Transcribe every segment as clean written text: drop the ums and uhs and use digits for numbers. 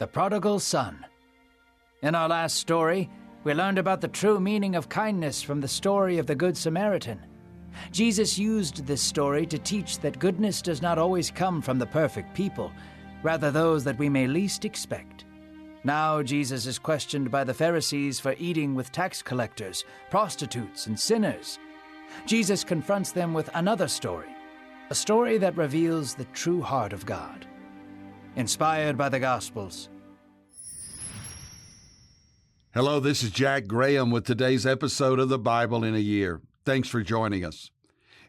The Prodigal Son. In our last story, we learned about the true meaning of kindness from the story of the Good Samaritan. Jesus used this story to teach that goodness does not always come from the perfect people, rather those that we may least expect. Now Jesus is questioned by the Pharisees for eating with tax collectors, prostitutes, and sinners. Jesus confronts them with another story, a story that reveals the true heart of God. Inspired by the Gospels. Hello, this is Jack Graham with today's episode of the Bible in a Year. Thanks for joining us.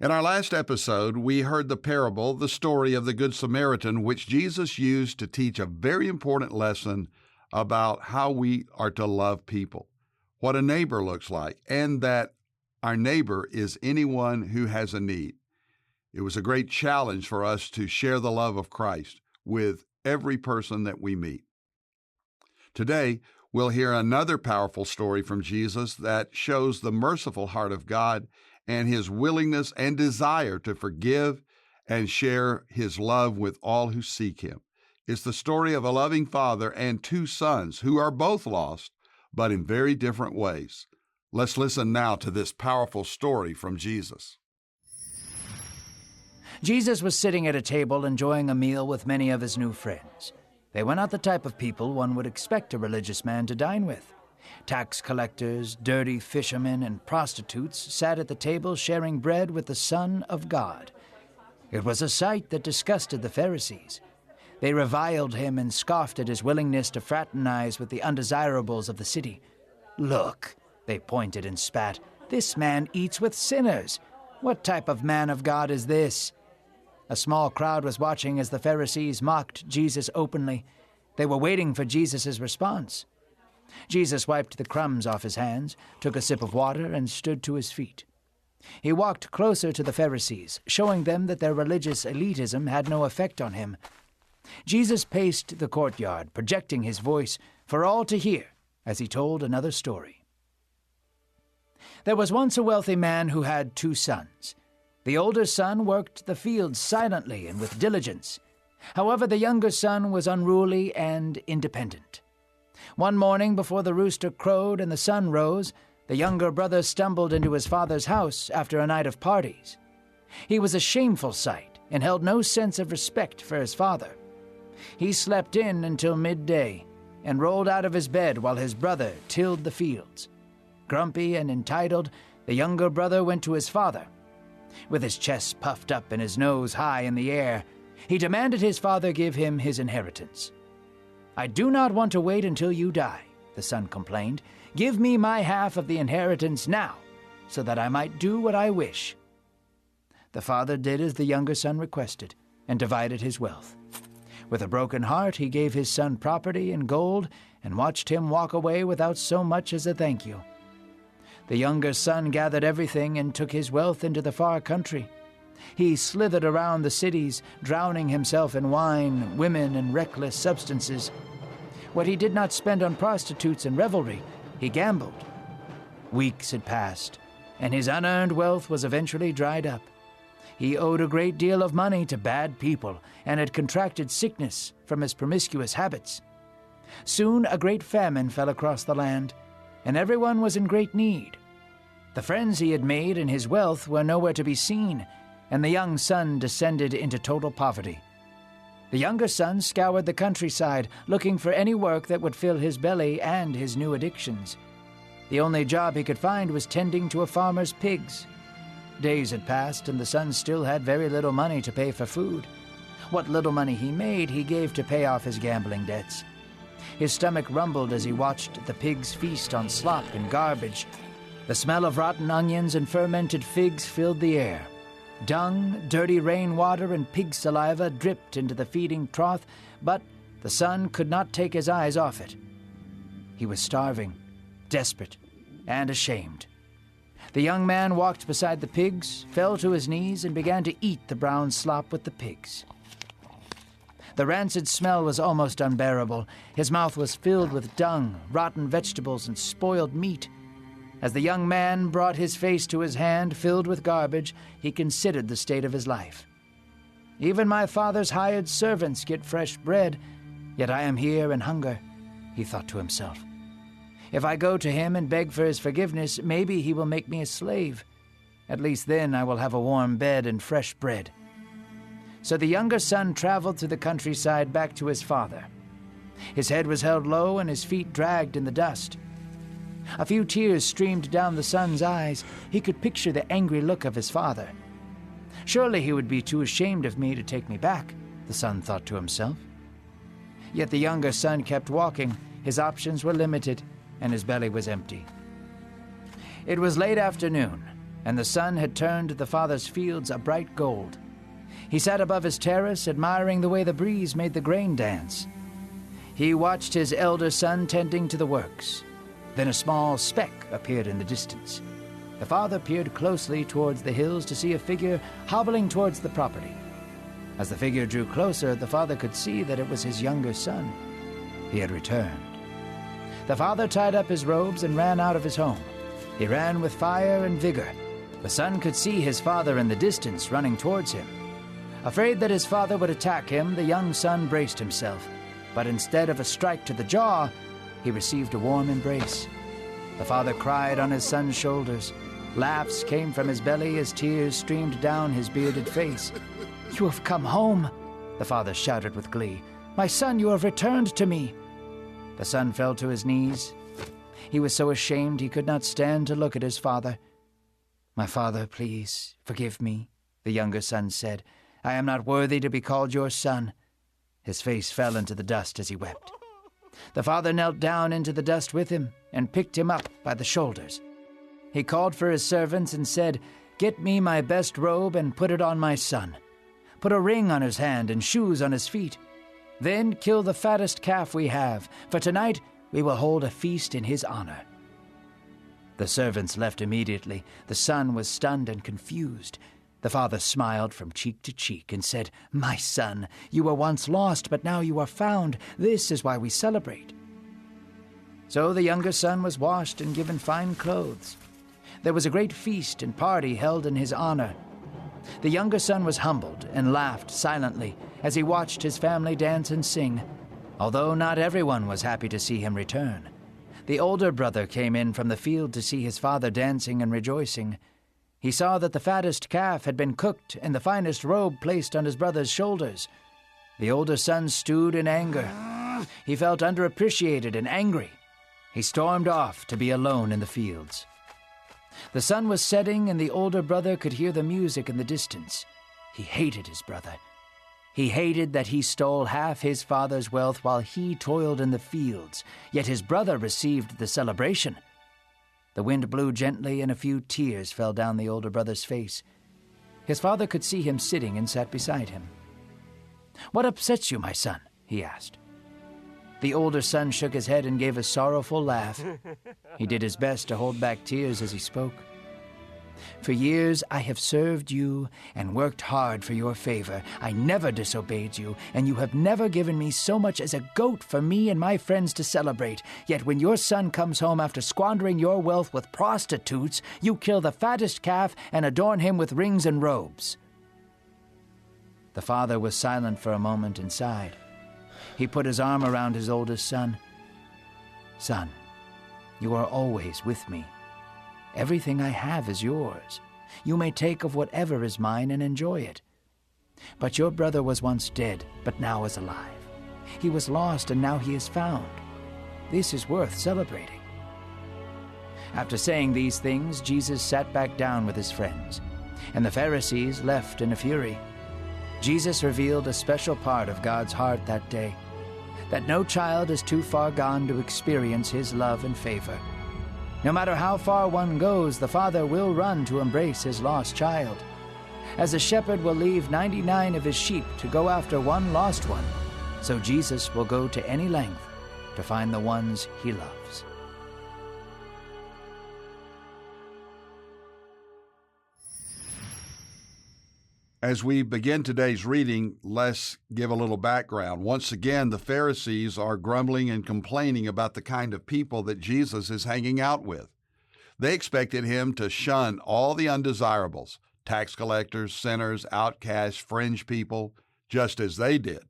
In our last episode, we heard the parable, the story of the Good Samaritan, which Jesus used to teach a very important lesson about how we are to love people, what a neighbor looks like, and that our neighbor is anyone who has a need. It was a great challenge for us to share the love of Christ with every person that we meet. Today, we'll hear another powerful story from Jesus that shows the merciful heart of God and his willingness and desire to forgive and share his love with all who seek him. It's the story of a loving father and two sons who are both lost, but in very different ways. Let's listen now to this powerful story from Jesus. Jesus was sitting at a table enjoying a meal with many of his new friends. They were not the type of people one would expect a religious man to dine with. Tax collectors, dirty fishermen, and prostitutes sat at the table sharing bread with the Son of God. It was a sight that disgusted the Pharisees. They reviled him and scoffed at his willingness to fraternize with the undesirables of the city. "Look," they pointed and spat, "this man eats with sinners. What type of man of God is this?" A small crowd was watching as the Pharisees mocked Jesus openly. They were waiting for Jesus' response. Jesus wiped the crumbs off his hands, took a sip of water, and stood to his feet. He walked closer to the Pharisees, showing them that their religious elitism had no effect on him. Jesus paced the courtyard, projecting his voice for all to hear as he told another story. There was once a wealthy man who had two sons. The older son worked the fields silently and with diligence. However, the younger son was unruly and independent. One morning, before the rooster crowed and the sun rose, the younger brother stumbled into his father's house after a night of parties. He was a shameful sight and held no sense of respect for his father. He slept in until midday and rolled out of his bed while his brother tilled the fields. Grumpy and entitled, the younger brother went to his father. With his chest puffed up and his nose high in the air, he demanded his father give him his inheritance. "I do not want to wait until you die," the son complained. "Give me my half of the inheritance now, so that I might do what I wish." The father did as the younger son requested, and divided his wealth. With a broken heart, he gave his son property and gold, and watched him walk away without so much as a thank you. The younger son gathered everything and took his wealth into the far country. He slithered around the cities, drowning himself in wine, women, and reckless substances. What he did not spend on prostitutes and revelry, he gambled. Weeks had passed, and his unearned wealth was eventually dried up. He owed a great deal of money to bad people and had contracted sickness from his promiscuous habits. Soon a great famine fell across the land, and everyone was in great need. The friends he had made and his wealth were nowhere to be seen, and the young son descended into total poverty. The younger son scoured the countryside, looking for any work that would fill his belly and his new addictions. The only job he could find was tending to a farmer's pigs. Days had passed, and the son still had very little money to pay for food. What little money he made, he gave to pay off his gambling debts. His stomach rumbled as he watched the pigs feast on slop and garbage. The smell of rotten onions and fermented figs filled the air. Dung, dirty rainwater, and pig saliva dripped into the feeding trough, but the son could not take his eyes off it. He was starving, desperate, and ashamed. The young man walked beside the pigs, fell to his knees, and began to eat the brown slop with the pigs. The rancid smell was almost unbearable. His mouth was filled with dung, rotten vegetables, and spoiled meat. As the young man brought his face to his hand filled with garbage, he considered the state of his life. "Even my father's hired servants get fresh bread, Yet I am here and hunger, he thought to himself. If I go to him and beg for his forgiveness, maybe he will make me a slave. At least then I will have a warm bed and fresh bread. So the younger son traveled through the countryside back to his father. His head was held low and his feet dragged in the dust. A few tears streamed down the son's eyes. He could picture the angry look of his father. Surely he would be too ashamed of me to take me back, the son thought to himself. Yet the younger son kept walking. His options were limited, and his belly was empty. It was late afternoon, and the sun had turned the father's fields a bright gold. He sat above his terrace, admiring the way the breeze made the grain dance. He watched his elder son tending to the works. Then a small speck appeared in the distance. The father peered closely towards the hills to see a figure hobbling towards the property. As the figure drew closer, the father could see that it was his younger son. He had returned. The father tied up his robes and ran out of his home. He ran with fire and vigor. The son could see his father in the distance running towards him. Afraid that his father would attack him, the young son braced himself. But instead of a strike to the jaw, he received a warm embrace. The father cried on his son's shoulders. Laughs came from his belly as tears streamed down his bearded face. "You have come home," the father shouted with glee. "My son, you have returned to me." The son fell to his knees. He was so ashamed he could not stand to look at his father. "My father, please, forgive me," the younger son said. "I am not worthy to be called your son." His face fell into the dust as he wept. The father knelt down into the dust with him and picked him up by the shoulders. He called for his servants and said, "Get me my best robe and put it on my son. Put a ring on his hand and shoes on his feet. Then kill the fattest calf we have, for tonight we will hold a feast in his honor." The servants left immediately. The son was stunned and confused. The father smiled from cheek to cheek and said, "My son, you were once lost, but now you are found. This is why we celebrate." So the younger son was washed and given fine clothes. There was a great feast and party held in his honor. The younger son was humbled and laughed silently as he watched his family dance and sing, although not everyone was happy to see him return. The older brother came in from the field to see his father dancing and rejoicing. He saw that the fattest calf had been cooked and the finest robe placed on his brother's shoulders. The older son stewed in anger. He felt underappreciated and angry. He stormed off to be alone in the fields. The sun was setting and the older brother could hear the music in the distance. He hated his brother. He hated that he stole half his father's wealth while he toiled in the fields, yet his brother received the celebration. The wind blew gently and a few tears fell down the older brother's face. His father could see him sitting and sat beside him. "What upsets you, my son?" he asked. The older son shook his head and gave a sorrowful laugh. He did his best to hold back tears as he spoke. "For years I have served you and worked hard for your favor. I never disobeyed you, and you have never given me so much as a goat for me and my friends to celebrate. Yet when your son comes home after squandering your wealth with prostitutes, you kill the fattest calf and adorn him with rings and robes." The father was silent for a moment and sighed. He put his arm around his oldest son. "Son, you are always with me. Everything I have is yours. You may take of whatever is mine and enjoy it. But your brother was once dead, but now is alive. He was lost, and now he is found. This is worth celebrating." After saying these things, Jesus sat back down with his friends, and the Pharisees left in a fury. Jesus revealed a special part of God's heart that day, that no child is too far gone to experience his love and favor. No matter how far one goes, the Father will run to embrace his lost child. As a shepherd will leave 99 of his sheep to go after one lost one, so Jesus will go to any length to find the ones he loves. As we begin today's reading, let's give a little background. Once again, the Pharisees are grumbling and complaining about the kind of people that Jesus is hanging out with. They expected him to shun all the undesirables, tax collectors, sinners, outcasts, fringe people, just as they did.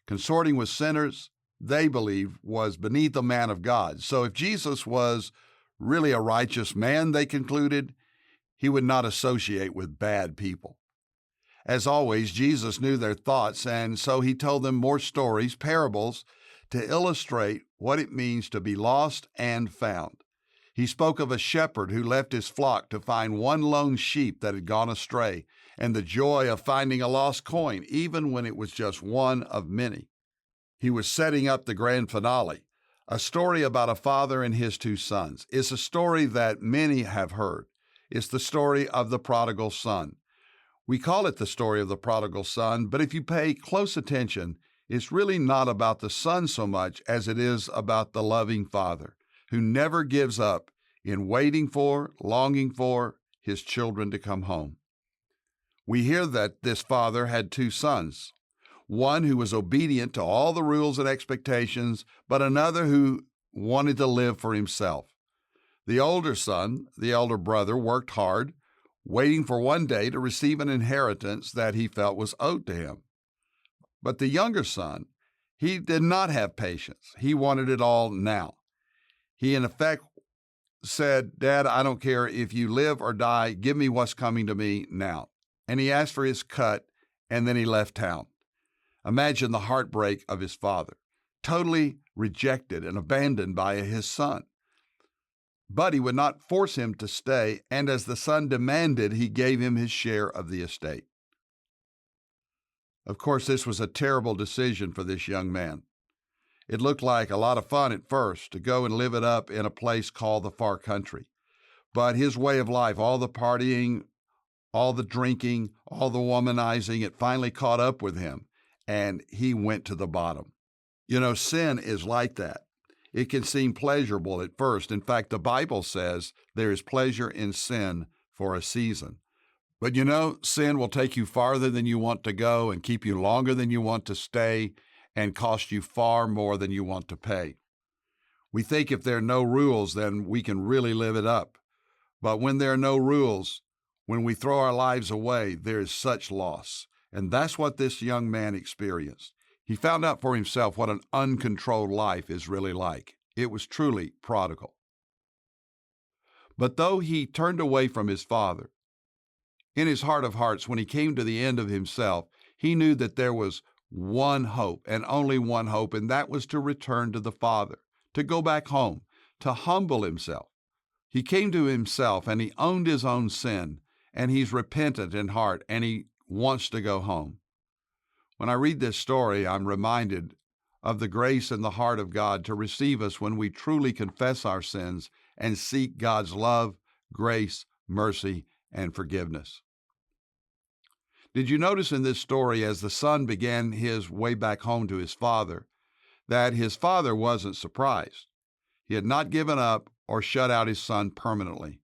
Consorting with sinners they believed was beneath a man of God. So if Jesus was really a righteous man, they concluded, he would not associate with bad people. As always, Jesus knew their thoughts, and so he told them more stories, parables, to illustrate what it means to be lost and found. He spoke of a shepherd who left his flock to find one lone sheep that had gone astray, and the joy of finding a lost coin, even when it was just one of many. He was setting up the grand finale, a story about a father and his two sons. It's a story that many have heard. It's the story of the prodigal son. We call it the story of the prodigal son, but if you pay close attention, it's really not about the son so much as it is about the loving father who never gives up in waiting for, longing for his children to come home. We hear that this father had two sons, one who was obedient to all the rules and expectations, but another who wanted to live for himself. The older son, the elder brother, worked hard, waiting for one day to receive an inheritance that he felt was owed to him. But the younger son, he did not have patience. He wanted it all now. He, in effect, said, "Dad, I don't care if you live or die. Give me what's coming to me now." And he asked for his cut, and then he left town. Imagine the heartbreak of his father, totally rejected and abandoned by his son. But he would not force him to stay, and as the son demanded, he gave him his share of the estate. Of course, this was a terrible decision for this young man. It looked like a lot of fun at first to go and live it up in a place called the far country. But his way of life, all the partying, all the drinking, all the womanizing, it finally caught up with him, and he went to the bottom. You know, sin is like that. It can seem pleasurable at first. In fact, the Bible says there is pleasure in sin for a season. But you know, sin will take you farther than you want to go and keep you longer than you want to stay and cost you far more than you want to pay. We think if there are no rules, then we can really live it up. But when there are no rules, when we throw our lives away, there is such loss. And that's what this young man experienced. He found out for himself what an uncontrolled life is really like. It was truly prodigal. But though he turned away from his father, in his heart of hearts, when he came to the end of himself, he knew that there was one hope and only one hope, and that was to return to the Father, to go back home, to humble himself. He came to himself and he owned his own sin, and he's repentant in heart, and he wants to go home. When I read this story, I'm reminded of the grace and the heart of God to receive us when we truly confess our sins and seek God's love, grace, mercy, and forgiveness. Did you notice in this story, as the son began his way back home to his father, that his father wasn't surprised? He had not given up or shut out his son permanently.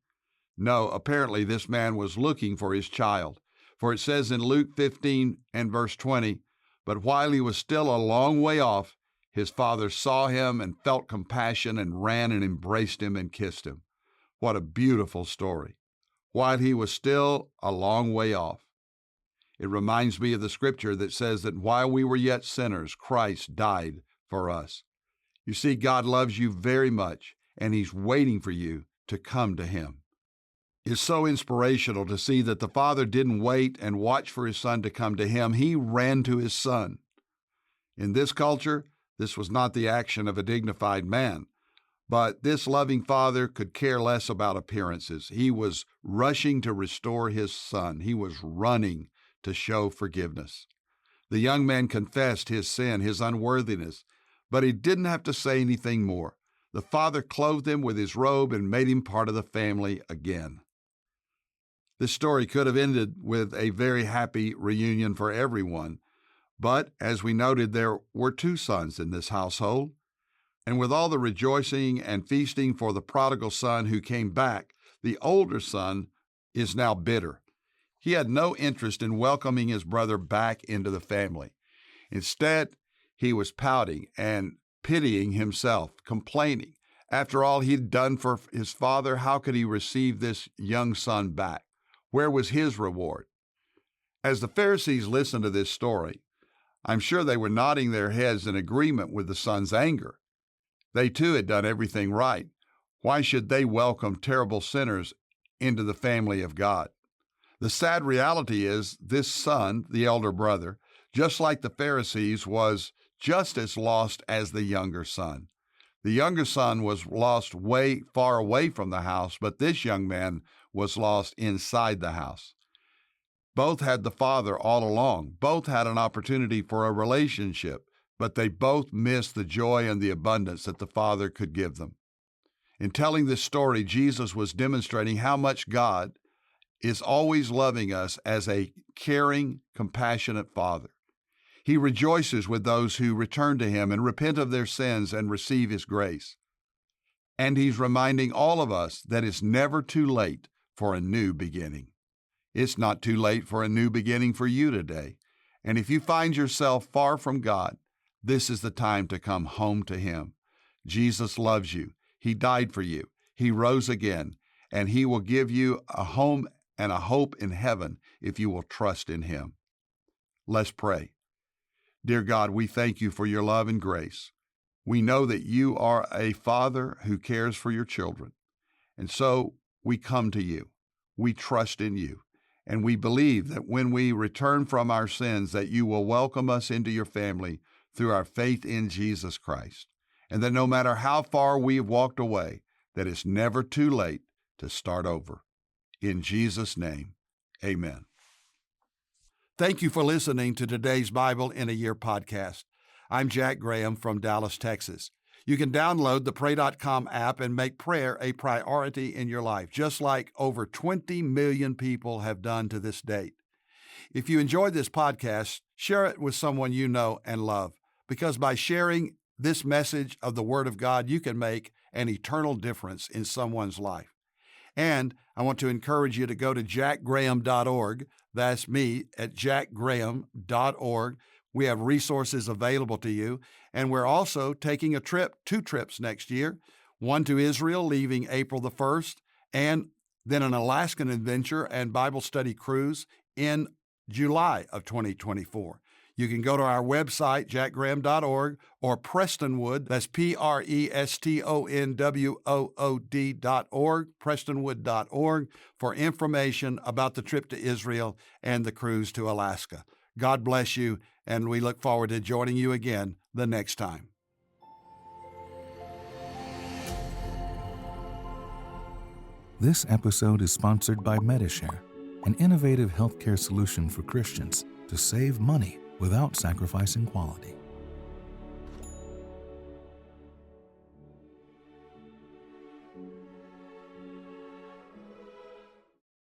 No, apparently this man was looking for his child. For it says in Luke 15 and verse 20, "But while he was still a long way off, his father saw him and felt compassion and ran and embraced him and kissed him." What a beautiful story. While he was still a long way off. It reminds me of the scripture that says that while we were yet sinners, Christ died for us. You see, God loves you very much, and he's waiting for you to come to him. It's so inspirational to see that the father didn't wait and watch for his son to come to him. He ran to his son. In this culture, this was not the action of a dignified man, but this loving father could care less about appearances. He was rushing to restore his son. He was running to show forgiveness. The young man confessed his sin, his unworthiness, but he didn't have to say anything more. The father clothed him with his robe and made him part of the family again. This story could have ended with a very happy reunion for everyone, but as we noted, there were two sons in this household, and with all the rejoicing and feasting for the prodigal son who came back, the older son is now bitter. He had no interest in welcoming his brother back into the family. Instead, he was pouting and pitying himself, complaining. After all he'd done for his father, how could he receive this young son back? Where was his reward? As the Pharisees listened to this story, I'm sure they were nodding their heads in agreement with the son's anger. They too had done everything right. Why should they welcome terrible sinners into the family of God? The sad reality is this son, the elder brother, just like the Pharisees, was just as lost as the younger son. The younger son was lost way far away from the house, but this young man was lost inside the house. Both had the Father all along. Both had an opportunity for a relationship, but they both missed the joy and the abundance that the Father could give them. In telling this story, Jesus was demonstrating how much God is always loving us as a caring, compassionate Father. He rejoices with those who return to Him and repent of their sins and receive His grace. And He's reminding all of us that it's never too late for a new beginning. It's not too late for a new beginning for you today. And if you find yourself far from God, this is the time to come home to Him. Jesus loves you. He died for you. He rose again, and He will give you a home and a hope in heaven if you will trust in Him. Let's pray. Dear God, we thank You for Your love and grace. We know that You are a Father who cares for Your children. And so we come to You. We trust in You. And we believe that when we return from our sins, that You will welcome us into Your family through our faith in Jesus Christ. And that no matter how far we have walked away, that it's never too late to start over. In Jesus' name, amen. Thank you for listening to today's Bible in a Year podcast. I'm Jack Graham from Dallas, Texas. You can download the pray.com app and make prayer a priority in your life, just like over 20 million people have done to this date. If you enjoyed this podcast, share it with someone you know and love, because by sharing this message of the Word of God, you can make an eternal difference in someone's life. And I want to encourage you to go to jackgraham.org. That's me at jackgraham.org. We have resources available to you. And we're also taking a trip, 2 trips next year, one to Israel leaving April the 1st, and then an Alaskan adventure and Bible study cruise in July of 2024. You can go to our website, jackgraham.org, or Prestonwood, that's PRESTONWOOD.org, prestonwood.org, for information about the trip to Israel and the cruise to Alaska. God bless you, and we look forward to joining you again the next time. This episode is sponsored by MediShare, an innovative healthcare solution for Christians to save money without sacrificing quality.